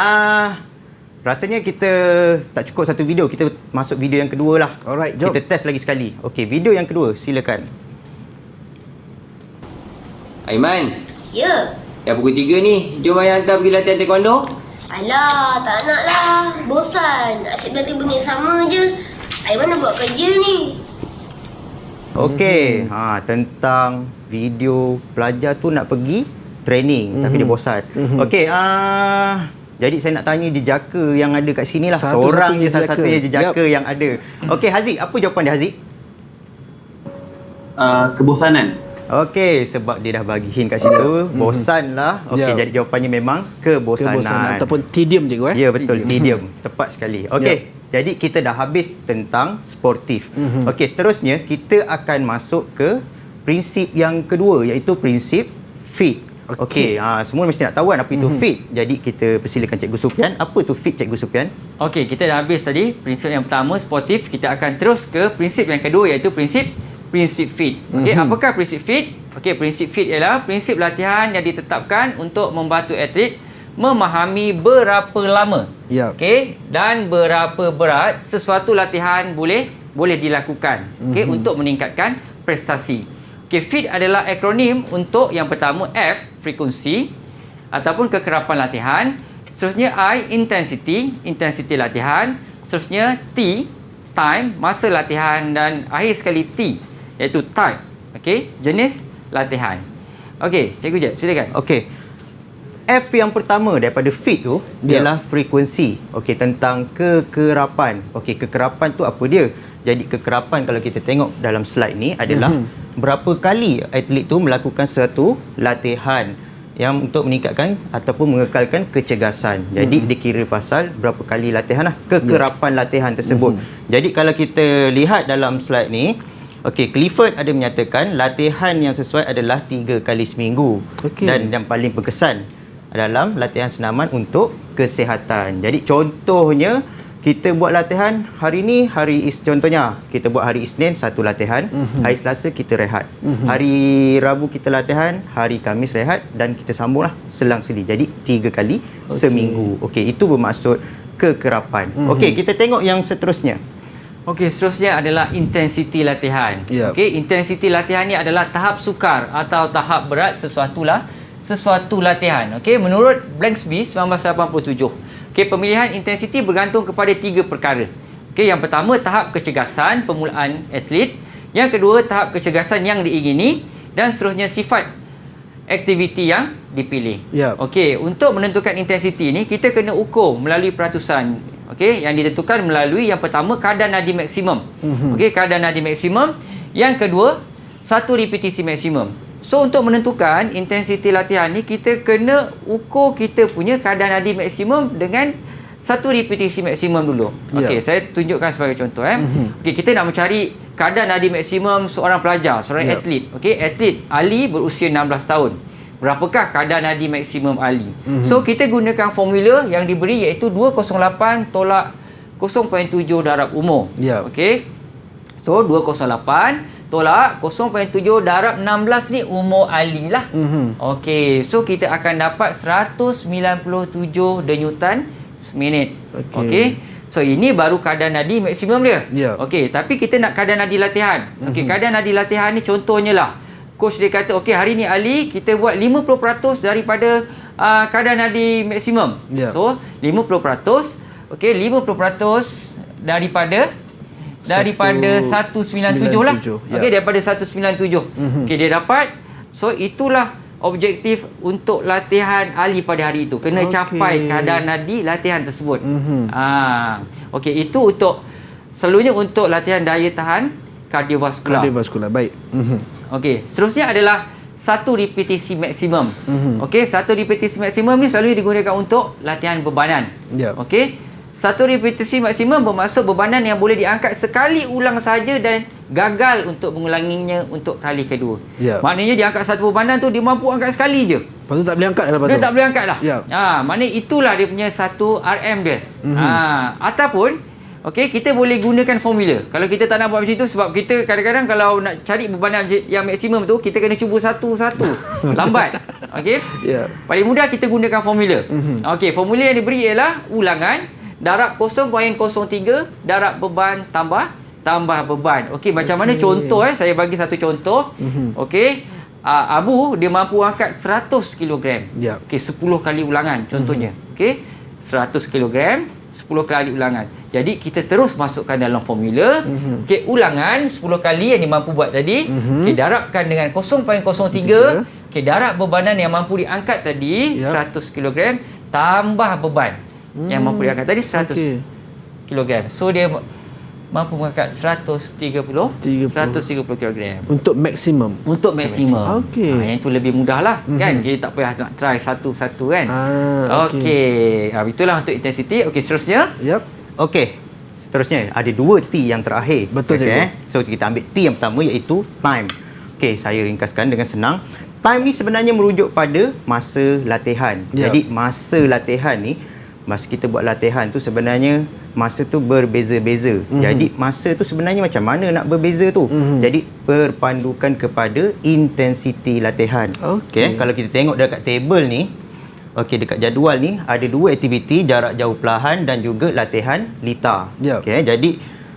rasanya kita tak cukup satu video. Kita masuk video yang kedua lah. Alright, jom. Kita test lagi sekali. Okey, video yang kedua. Silakan. Aiman. Ya. Dah pukul 3 ni. Jom ayah hantar pergi latihan taekwondo. Alah, tak nak lah. Bosan. Asyik berlatih benda yang sama je. Aiman nak buat kerja ni. Okey, tentang video pelajar tu nak pergi training tapi dia bosan. Okey, jadi saya nak tanya jejaka yang ada kat sini lah. Seorang je, satu-satunya jejaka yang ada. Okey, Haziq, apa jawapan dia, Haziq? Kebosanan. Okey, sebab dia dah bagi hint kat situ, bosan lah. Okey, jadi jawapannya memang kebosanan. Ataupun tedium cikgu. Ya, betul, tedium. Tepat sekali. Okey. Jadi kita dah habis tentang sportif. Okey, seterusnya kita akan masuk ke prinsip yang kedua, iaitu prinsip fit. Okey, semua mesti nak tahu kan apa itu fit. Jadi kita persilakan Cikgu Sufian. Apa tu fit, Cikgu Sufian? Okey, kita dah habis tadi prinsip yang pertama sportif. Kita akan terus ke prinsip yang kedua, iaitu prinsip fit. Okey, apakah prinsip fit? Okey, prinsip fit ialah prinsip latihan yang ditetapkan untuk membantu atlet memahami berapa lama, okey, dan berapa berat sesuatu latihan boleh dilakukan, okey, untuk meningkatkan prestasi. Okey, fit adalah akronim untuk yang pertama F, frekuensi ataupun kekerapan latihan, seterusnya I, intensity latihan, seterusnya T, time, masa latihan, dan akhir sekali T, iaitu type, okey, jenis latihan. Okey, Cikgu Jeb, silakan. Okey. F yang pertama daripada fit tu ialah frekuensi. Okey, tentang kekerapan. Okey, kekerapan tu apa dia? Jadi kekerapan kalau kita tengok dalam slide ni adalah berapa kali atlet tu melakukan satu latihan yang untuk meningkatkan ataupun mengekalkan kecergasan. Jadi dikira pasal berapa kali latihan lah, kekerapan latihan tersebut. Jadi kalau kita lihat dalam slide ni, okey, Clifford ada menyatakan latihan yang sesuai adalah 3 kali seminggu. Dan yang paling berkesan dalam latihan senaman untuk kesihatan. Jadi contohnya kita buat latihan hari ni, contohnya kita buat hari Isnin satu latihan, hari Selasa kita rehat, hari Rabu kita latihan, hari Khamis rehat, dan kita sambunglah selang-seli. Jadi 3 kali seminggu. Okey, itu bermaksud kekerapan. Okey, kita tengok yang seterusnya. Okey, seterusnya adalah intensiti latihan. Okey, intensiti latihan ni adalah tahap sukar atau tahap berat sesuatu latihan. Okey, menurut Blanksby 1987. Okey, pemilihan intensiti bergantung kepada 3 perkara. Okey, yang pertama tahap kecergasan permulaan atlet, yang kedua tahap kecergasan yang diingini, dan seterusnya sifat aktiviti yang dipilih. Yep. Okey, untuk menentukan intensiti ni kita kena ukur melalui peratusan. Okey, yang ditentukan melalui yang pertama kadar nadi maksimum. Okey, kadar nadi maksimum. Yang kedua, satu repetisi maksimum. So untuk menentukan intensiti latihan ni kita kena ukur kita punya kadar nadi maksimum dengan satu repetisi maksimum dulu. Okey, saya tunjukkan sebagai contoh Okey, kita nak mencari kadar nadi maksimum seorang pelajar, seorang atlet. Okey, atlet Ali berusia 16 tahun. Berapakah kadar nadi maksimum Ali? So kita gunakan formula yang diberi iaitu 208 tolak 0.7 darab umur. Okey. So 208 tolak 0.7 darab 16 ni umur Ali lah. Okey, so kita akan dapat 197 denyutan seminit. Okey. So ini baru kadar nadi maksimum dia. Okey, tapi kita nak kadar nadi latihan. Okey, kadar nadi latihan ni contohnya lah. Coach dia kata, okey hari ni Ali kita buat 50% daripada kadar nadi maksimum. So 50%, okey 50% daripada 197 lah. Okey, daripada 197. Okey, dia dapat. So itulah objektif untuk latihan Ali pada hari itu. Kena capai kadar nadi latihan tersebut. Okey, itu untuk selalunya untuk latihan daya tahan kardiovaskular. Baik. Okey, seterusnya adalah satu repetisi maksimum. Okey, satu repetisi maksimum ni selalu digunakan untuk latihan bebanan. Okey, satu repetisi maksimum bermaksud bebanan yang boleh diangkat sekali ulang saja dan gagal untuk mengulanginya untuk kali kedua. Maknanya dia angkat satu bebanan tu dia mampu angkat sekali je. Lepas tu tak boleh angkat dah lepas tu. Dia tak boleh angkat dah. Maknanya itulah dia punya satu RM dia. Ataupun okey, kita boleh gunakan formula. Kalau kita tak nak buat macam itu sebab kita kadang-kadang kalau nak cari bebanan yang maksimum tu kita kena cuba satu-satu. Lambat. Okey? Paling mudah kita gunakan formula. Okey, formula yang diberi ialah ulangan darab 0.03 darab beban tambah beban. Okey, macam mana contoh saya bagi satu contoh. Okey, Abu dia mampu angkat 100 kg. Okey, 10 kali ulangan contohnya. Okey, 100 kg 10 kali ulangan. Jadi kita terus masukkan dalam formula. Okey, ulangan 10 kali yang dia mampu buat tadi. Okey, darabkan dengan 0.03. Okey, darab bebanan yang mampu diangkat tadi 100 kg tambah beban yang mampu diangkat tadi 100 kg. So dia mampu mengangkat 130 kg. Untuk maksimum. Untuk maksimum. Okey. Yang itu lebih mudah lah kan. Kita tak payah nak try satu-satu kan. Okey. Itulah untuk intensity. Okey, seterusnya. Okey. Seterusnya ada dua T yang terakhir. Betul je. So kita ambil T yang pertama iaitu time. Okey, saya ringkaskan dengan senang. Time ni sebenarnya merujuk pada masa latihan. Jadi masa latihan ni, masa kita buat latihan tu sebenarnya masa tu berbeza-beza. Jadi masa tu sebenarnya macam mana nak berbeza tu. Jadi berpandukan kepada intensiti latihan. Okey, kalau kita tengok dekat table ni, okey, dekat jadual ni ada dua aktiviti, jarak jauh perlahan dan juga latihan lita. Okey, jadi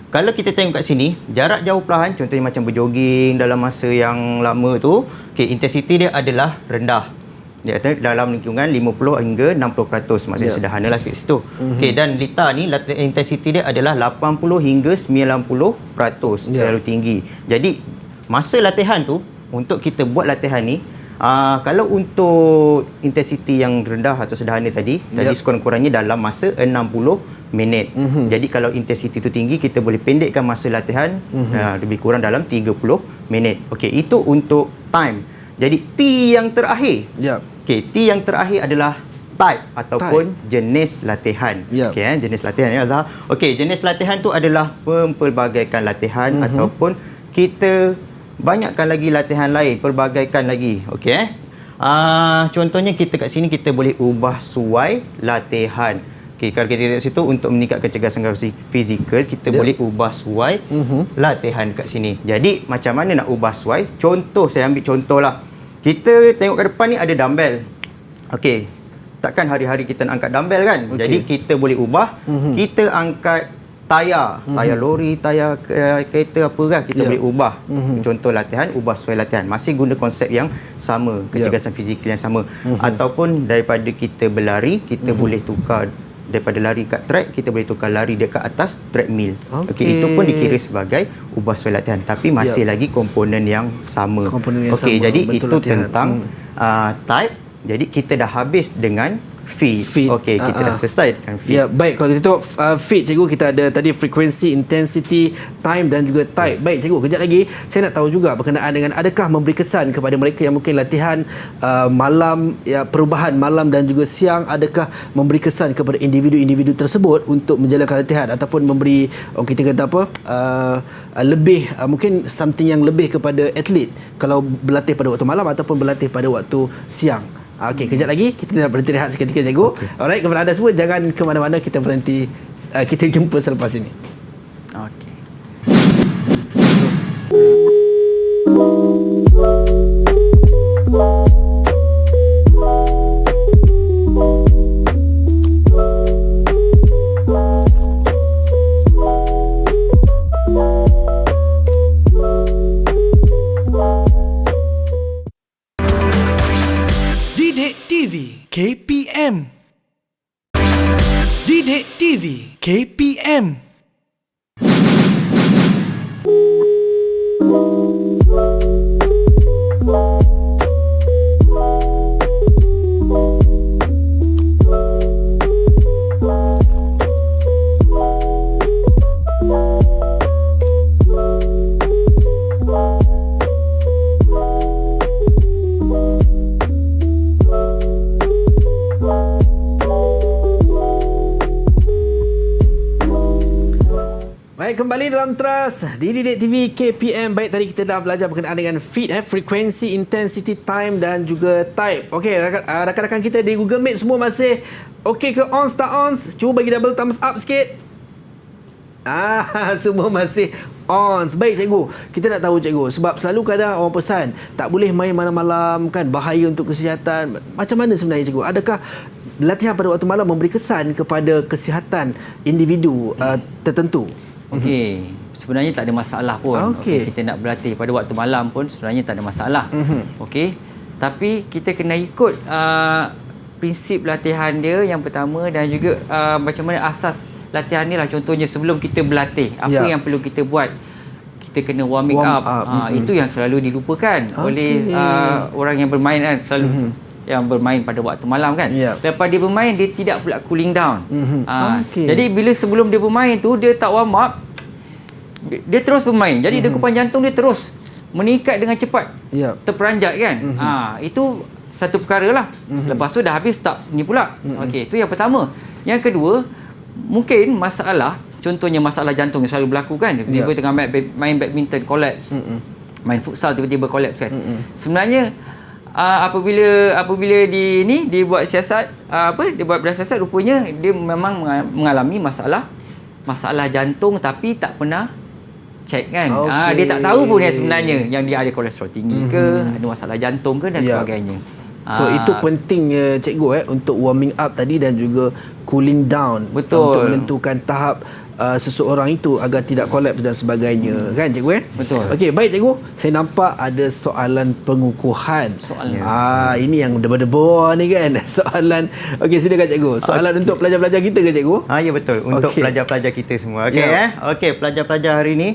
kalau kita tengok kat sini, jarak jauh perlahan contohnya macam berjoging dalam masa yang lama tu, okey, intensiti dia adalah rendah. Dia kata dalam lingkungan 50 hingga 60%. Maksudnya sederhanalah sikit situ. Okey, dan lita ni intensiti dia adalah 80 hingga 90%. Terlalu tinggi. Jadi masa latihan tu untuk kita buat latihan ni, kalau untuk intensiti yang rendah atau sederhana tadi sekurang-kurangnya dalam masa 60 minit. Jadi kalau intensiti tu tinggi, kita boleh pendekkan masa latihan lebih kurang dalam 30 minit. Okey, itu untuk time. Jadi T yang terakhir. Okey, T yang terakhir adalah type ataupun jenis latihan. Okey, jenis latihan ya Azhar. Okey, jenis latihan tu adalah mempelbagaikan latihan ataupun kita banyakkan lagi latihan lain, pelbagaikan lagi. Okey. Contohnya kita kat sini kita boleh ubah suai latihan. Okey, kalau kita lihat situ untuk meningkatkan kecergasan fizikal, kita boleh ubah suai latihan kat sini. Jadi macam mana nak ubah suai? Contoh, saya ambil contohlah. Kita tengok ke depan ni ada dumbbell. Okey. Takkan hari-hari kita nak angkat dumbbell kan? Jadi kita boleh ubah. Kita angkat tayar lori, tayar kereta apa kan, kita boleh ubah. Contoh latihan, ubah suai latihan. Masih guna konsep yang sama, kecergasan fizikal yang sama. Ataupun daripada kita berlari, kita boleh tukar daripada lari kat track, kita boleh tukar lari dekat atas treadmill. Okey, itu pun dikira sebagai ubah sesuai latihan, tapi masih lagi komponen yang sama. Okey, jadi itu latihan. Tentang type. Jadi kita dah habis dengan feed. Okey, kita dah selesai dengan feed. Ya, baik. Kalau gitu feed, cikgu, kita ada tadi frekuensi, intensity, time dan juga type. Baik, cikgu, kejap lagi saya nak tahu juga berkenaan dengan adakah memberi kesan kepada mereka yang mungkin latihan malam, ya, perubahan malam dan juga siang, adakah memberi kesan kepada individu-individu tersebut untuk menjalankan latihan ataupun memberi, kita kata apa, lebih, mungkin something yang lebih kepada atlet kalau berlatih pada waktu malam ataupun berlatih pada waktu siang. Okey, kejap lagi kita nak berhenti rehat seketika, cikgu. Alright, kepada anda semua jangan ke mana-mana, kita berhenti, kita jumpa selepas ini. Okey. Didik TV KPM. Didik TV KPM. Baik, kembali dalam Teras di Didik TV KPM. Baik, tadi kita dah belajar berkenaan dengan feed, frekuensi, intensity, time dan juga type. Okey, rakan-rakan kita di Google Meet semua masih okey ke? On, start on. Cuba bagi double thumbs up sikit. Semua masih on. Baik, cikgu, kita nak tahu, cikgu, sebab selalu kadang orang pesan tak boleh main malam-malam kan, bahaya untuk kesihatan. Macam mana sebenarnya, cikgu? Adakah latihan pada waktu malam memberi kesan kepada kesihatan individu tertentu? Okey, sebenarnya tak ada masalah pun. Okey, kita nak berlatih pada waktu malam pun sebenarnya tak ada masalah. Okey, tapi kita kena ikut prinsip latihan dia yang pertama dan juga macam mana asas latihan ni lah. Contohnya sebelum kita berlatih, apa yang perlu kita buat? Kita kena warming up. Itu yang selalu dilupakan oleh orang yang bermain kan, selalu yang bermain pada waktu malam kan. Lepas dia bermain, dia tidak pula cooling down. Jadi bila sebelum dia bermain tu, dia tak warm up, dia terus bermain. Jadi degupan jantung dia terus meningkat dengan cepat, terperanjat kan. Itu satu perkara lah. Lepas tu dah habis, tak ni pula. Okey, itu yang pertama. Yang kedua, mungkin masalah, contohnya masalah jantung yang selalu berlaku kan. Tiba-tiba tengah main badminton collapse, main futsal tiba-tiba collapse kan. Sebenarnya apabila dia buat siasat, dia buat bersiasat, rupanya dia memang mengalami masalah jantung tapi tak pernah check kan. Dia tak tahu pun yang sebenarnya yang dia ada kolesterol tinggi ke, ada masalah jantung ke dan sebagainya. So itu pentingnya, cikgu, untuk warming up tadi dan juga cooling down. Untuk menentukan tahap seseorang itu agar tidak kolaps dan sebagainya, kan, cikgu? Betul. Okey, baik, cikgu, saya nampak ada soalan pengukuhan. Ini yang debar-debar ni kan. Soalan. Okey, silakan, cikgu. Soalan untuk pelajar-pelajar kita ke, cikgu? Ya, betul, untuk pelajar-pelajar kita semua. Okey, okey, pelajar-pelajar hari ni,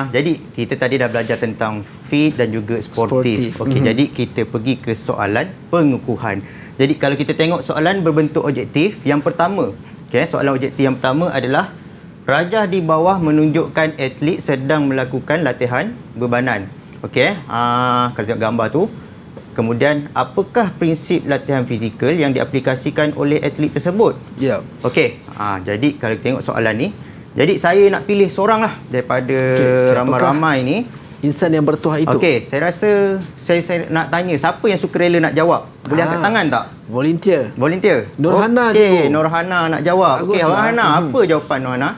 jadi kita tadi dah belajar tentang fit dan juga sportif. Okey, jadi kita pergi ke soalan pengukuhan. Jadi kalau kita tengok soalan berbentuk objektif, yang pertama, soalan objektif yang pertama adalah rajah di bawah menunjukkan atlet sedang melakukan latihan bebanan. Okey, kalau tengok gambar tu, kemudian apakah prinsip latihan fizikal yang diaplikasikan oleh atlet tersebut? Okey, jadi kalau tengok soalan ni, jadi saya nak pilih seorang lah daripada ramai-ramai ni, insan yang bertuah itu. Okey, saya rasa saya nak tanya siapa yang suka rela nak jawab. Boleh angkat tangan tak? Volunteer. Nurhana, cikgu. Nurhana nak jawab. Okey, Nurhana, apa jawapan Nurhana?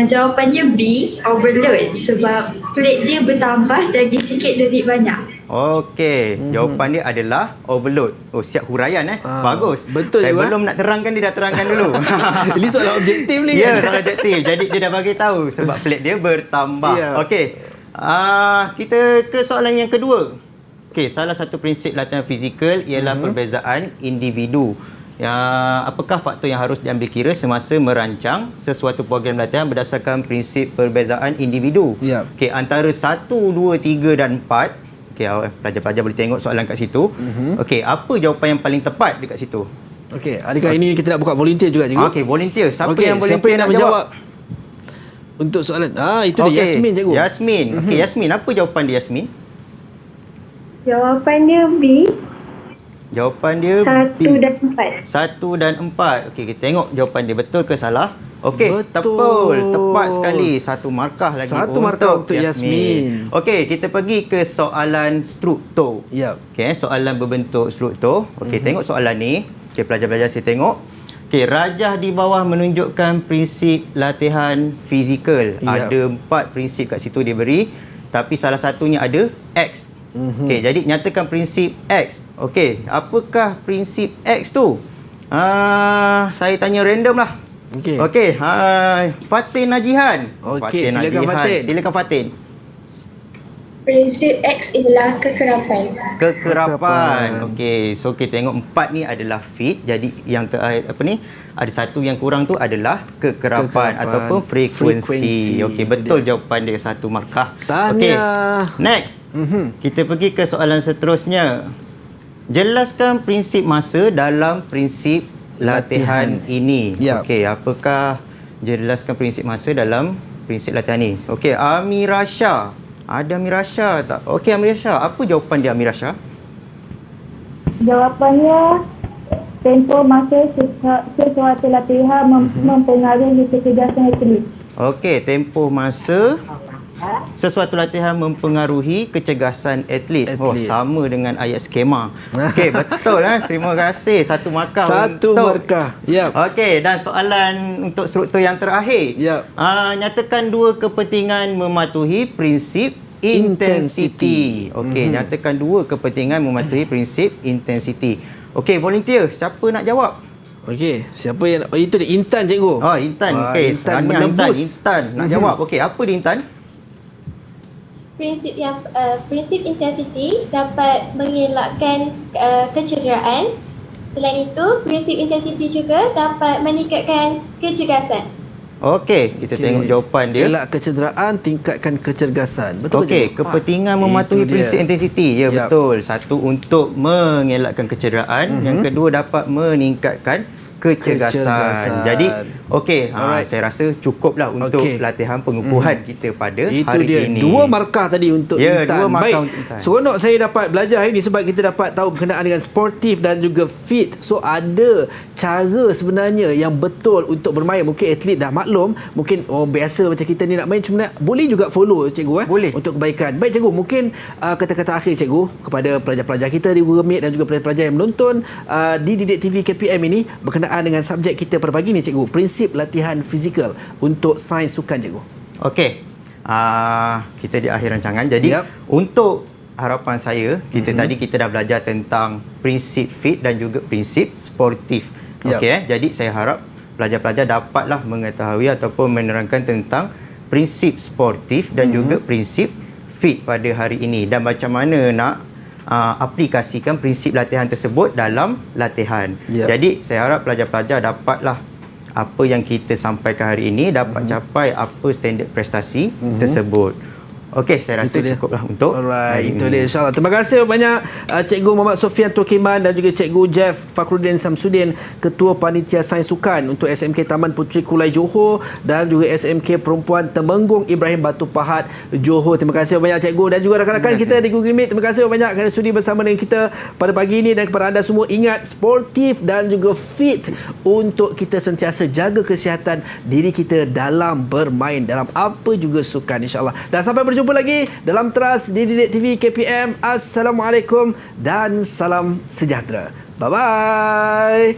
Jawapannya B, overload, sebab plate dia bertambah dari sikit jadi banyak. Okey, jawapan dia adalah overload. Siap huraian bagus. Betul. Saya belum nak terangkan, dia dah terangkan dulu. Ini soalan objektif ni. Ya, soalan objektif. Jadi dia dah bagi tahu sebab plate dia bertambah. Okey. Kita ke soalan yang kedua. Okey, salah satu prinsip latihan fizikal ialah perbezaan individu. apakah faktor yang harus diambil kira semasa merancang sesuatu program latihan berdasarkan prinsip perbezaan individu? Okey, antara 1, 2, 3 dan 4. Okey, pelajar-pelajar boleh tengok soalan kat situ. Okey, apa jawapan yang paling tepat dekat situ? Okey, adakah ini kita nak buka volunteer juga cikgu? Okey, volunteer. Siapa yang siapa volunteer yang nak menjawab? Untuk soalan. Itu dia Yasmin cikgu. Yasmin. Okey, Yasmin, apa jawapan dia Yasmin? Jawapan dia B. Jawapan dia 1 dan 4. 1 dan 4. Okey, kita tengok jawapan dia betul ke salah. Okey, betul. Tepat sekali. 1 markah lagi 1 markah untuk Yasmin. Okey, kita pergi ke soalan struktur. Okey, soalan berbentuk struktur. Okey, tengok soalan ni. Okey, pelajar-pelajar saya tengok. Okey, rajah di bawah menunjukkan prinsip latihan fizikal. Ada 4 prinsip kat situ dia beri, tapi salah satunya ada X. Okey, jadi nyatakan prinsip X. Okey, apakah prinsip X tu? Saya tanya random lah. Okey, Fatin Najihan. Okey, silakan Fatin. Silakan Fatin. Prinsip X ialah kekerapan. Kekerapan. Okey, so kita tengok 4 ni adalah fit. Jadi yang ada satu yang kurang tu adalah kekerapan ataupun frekuensi. Okey, betul jawapan dia 1 markah. Okey. Next. Kita pergi ke soalan seterusnya. Jelaskan prinsip masa dalam prinsip latihan ini. Okey, apakah jelaskan prinsip masa dalam prinsip latihan ini? Okey, Amira Shah. Ada Amira Shah tak? Okey, Amira Shah. Apa jawapan dia Amira Shah? Jawapannya tempoh masa sesuatu latihan mempengaruhi kecerdasan atlet. Okey, tempoh masa sesuatu latihan mempengaruhi kecergasan atlet. Sama dengan ayat skema. Okey, betul terima kasih. 1 markah. 1 markah. Okey, dan soalan untuk struktur yang terakhir. Nyatakan 2 kepentingan mematuhi prinsip intensity. Okey, nyatakan 2 kepentingan mematuhi prinsip intensity. Okey, volunteer, siapa nak jawab? Okey, siapa yang itu dia Intan cikgu. Intan. Okey, Intan menembus. Intan nak jawab. Okey, apa dia Intan? Prinsip intensity dapat mengelakkan kecederaan. Selain itu, prinsip intensity juga dapat meningkatkan kecergasan. Okey, kita tengok jawapan dia. Elak kecederaan, tingkatkan kecergasan. Betul ke? Okey, kepentingan mematuhi prinsip intensity. Ya, betul. 1 untuk mengelakkan kecederaan, yang kedua dapat meningkatkan kecergasan. Jadi, okey, saya rasa cukuplah untuk latihan pengukuhan kita pada itu hari dia. ini. 2 markah tadi untuk Intan. 2 markah Baik, untuk Intan. seronok saya dapat belajar hari ini sebab kita dapat tahu berkenaan dengan sportif dan juga fit. So, ada cara sebenarnya yang betul untuk bermain. Mungkin atlet dah maklum, mungkin biasa macam kita ni nak main, cuma boleh juga follow cikgu boleh. Untuk kebaikan. Baik cikgu, mungkin kata-kata akhir cikgu kepada pelajar-pelajar kita di Google Meet dan juga pelajar-pelajar yang menonton di Didik TV KPM ini berkenaan dengan subjek kita pada pagi ni cikgu, prinsip latihan fizikal untuk sains sukan cikgu. Okey, kita di akhir rancangan. Jadi untuk harapan saya, tadi kita dah belajar tentang prinsip fit dan juga prinsip sportif. Okey, jadi saya harap pelajar-pelajar dapatlah mengetahui ataupun menerangkan tentang prinsip sportif dan juga prinsip fit pada hari ini, dan macam mana nak aplikasikan prinsip latihan tersebut dalam latihan. Jadi saya harap pelajar-pelajar dapatlah apa yang kita sampaikan hari ini dapat capai apa standard prestasi tersebut. Okey, saya rasa cukuplah untuk hari itu ini. dia, insyaAllah. Terima kasih banyak Cikgu Muhammad Sofian Tokiman dan juga Cikgu Jeff Fakhruddin Samsudin, Ketua Panitia Sains Sukan untuk SMK Taman Puteri Kulai Johor dan juga SMK Perempuan Temenggung Ibrahim Batu Pahat Johor. Terima kasih banyak Cikgu dan juga rakan-rakan kita di Google Meet. Terima kasih banyak kerana sudi bersama dengan kita pada pagi ini, dan kepada anda semua, ingat sportif dan juga fit untuk kita sentiasa jaga kesihatan diri kita dalam bermain, dalam apa juga sukan, insyaAllah. Dan sampai berjumpa lagi dalam Teras di Didik TV KPM. Assalamualaikum dan salam sejahtera. Bye-bye.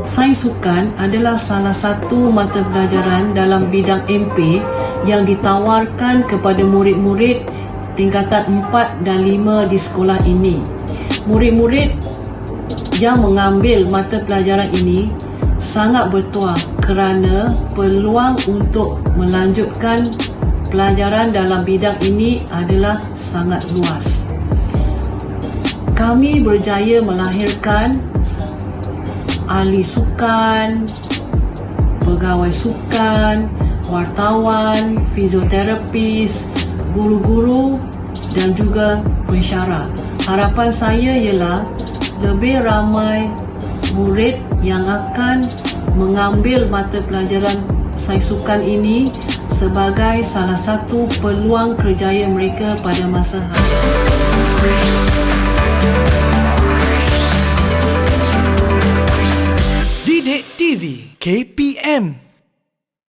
Sains sukan adalah salah satu mata pelajaran dalam bidang MP yang ditawarkan kepada murid-murid tingkatan 4 dan 5 di sekolah ini. Murid-murid yang mengambil mata pelajaran ini sangat bertuah kerana peluang untuk melanjutkan pelajaran dalam bidang ini adalah sangat luas. Kami berjaya melahirkan ahli sukan, pegawai sukan, wartawan, fizioterapis, guru-guru dan juga pensyarah. Harapan saya ialah lebih ramai murid yang akan mengambil mata pelajaran sains sukan ini sebagai salah satu peluang kerjaya mereka pada masa hadapan. Didik TV KPM